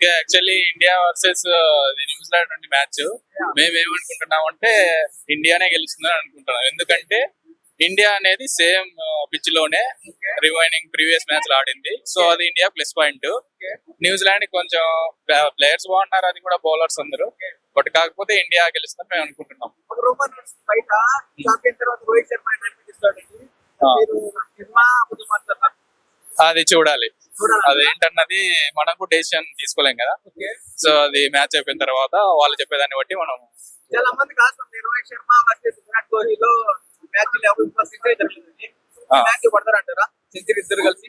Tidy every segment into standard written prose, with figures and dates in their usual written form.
Okay, actually India versus New Zealand నుండి match మేము ఏమనుకుంటున్నాం అంటే ఇండియానే గెలుస్తుందని అనుకుంటున్నాం. ఎందుకంటే ఇండియా అనేది సేమ్ పిచ్ లోనే రిమైనింగ్ ప్రీవియస్ మ్యాచ్ ఆడింది. సో అది ఇండియా ప్లస్ పాయింట్. న్యూజిలాండ్ కొంచెం ప్లేయర్స్ బాగున్నారు, అది కూడా బౌలర్స్ అందరూ. బట్ కాకపోతే ఇండియా గెలుస్తుందని మేము అనుకుంటున్నాం. అది చూడాలి, అదేంటన్నది మనకు డెసిషన్ తీసుకోలేం కదా. సో అది మ్యాచ్ అయిపోయిన తర్వాత వాళ్ళు చెప్పేదాన్ని బట్టి మనం. చాలా మంది రోహిత్ శర్మ వర్సెస్ విరాట్ కోహ్లీలో మ్యాచ్ పడతారంటారా? సెంచరీ ఇద్దరు కలిసి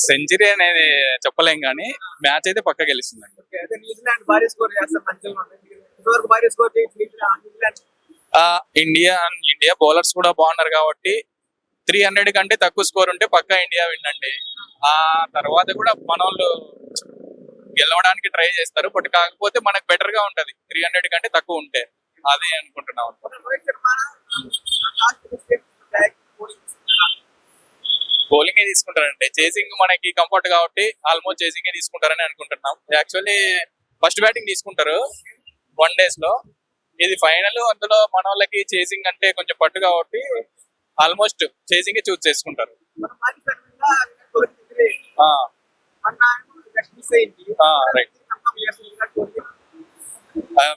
సెంచరీ అనేది చెప్పలేం కానీ మ్యాచ్ అయితే పక్క గెలుస్తుందండి. న్యూజిలాండ్ భారీ స్కోర్ చేస్తారు. భారీ స్కోర్ న్యూజిలాండ్. ఇండియా బౌలర్స్ కూడా బాగున్నారు కాబట్టి 300 కంటే తక్కువ స్కోర్ ఉంటే పక్కా ఇండియా వినండి. ఆ తర్వాత కూడా మన వాళ్ళు గెలవడానికి ట్రై చేస్తారు. బట్ కాకపోతే మనకు బెటర్ గా ఉంటది 300 కంటే తక్కువ ఉంటే, అది అనుకుంటున్నాం. బౌలింగ్ తీసుకుంటారంటే చేసింగ్ మనకి కంఫర్ట్ కాబట్టి ఆల్మోస్ట్ చేసింగ్ తీసుకుంటారని అనుకుంటున్నాం. యాక్చువల్లీ ఫస్ట్ బ్యాటింగ్ తీసుకుంటారు వన్ డేస్ లో, ఇది ఫైనల్. అందులో మన వాళ్ళకి చేసింగ్ అంటే కొంచెం పట్టు కాబట్టి ఆల్మోస్ట్ చేసింగ్ చూస్ చేసుకుంటారు.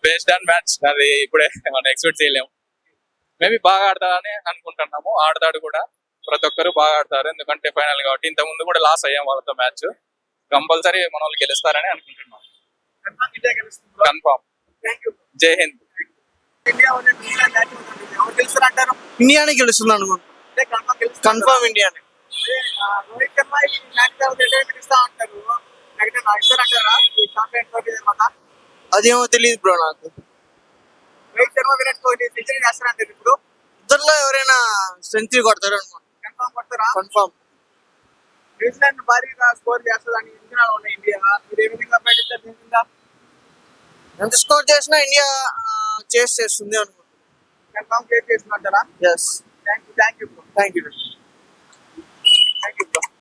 బేస్డ్ ఆన్ మ్యాచ్ అది ఇప్పుడే మనం ఎక్స్పెక్ట్ చేయలేము. మేబీ బాగా ఆడతారని అనుకుంటున్నాము. ఆడతాడు కూడా, ప్రతి ఒక్కరు బాగా ఆడతారు. ఎందుకంటే ఫైనల్ కాబట్టి ఇంత ముందు కూడా లాస్ అయ్యాం వాళ్ళతో మ్యాచ్. కంపల్సరీ మన వాళ్ళు గెలుస్తారని అనుకుంటున్నాం. కన్ఫామ్. జై హింద్. ఇండియానే గెలుస్తుంది అనుకుంటున్నాను. కన్ఫర్మ్ ఇండియానే. అదేమో తెలియదు బ్రో నాకు. రోహిత్ శర్మ విరాట్ కోహ్లీ సెంచరీ చేస్తారంటారు. ఇప్పుడు ఇద్దరులో ఎవరైనా సెంచరీ కొడతారు అనుకుంటున్నాను. కన్ఫర్మ్. న్యూజిలాండ్ భారీగా స్కోర్ చేస్తుందని అంచనాలు ఉన్నాయి ఇండియా. మీరు ఏ విధంగా ప్రకటిస్తారు? ఎంత స్కోర్ చేసినా ఇండియా చేస్తుంది అనుకుంటున్నాను. కన్ఫర్మ్ చేస్తుంటారా? ఎస్. Thank you.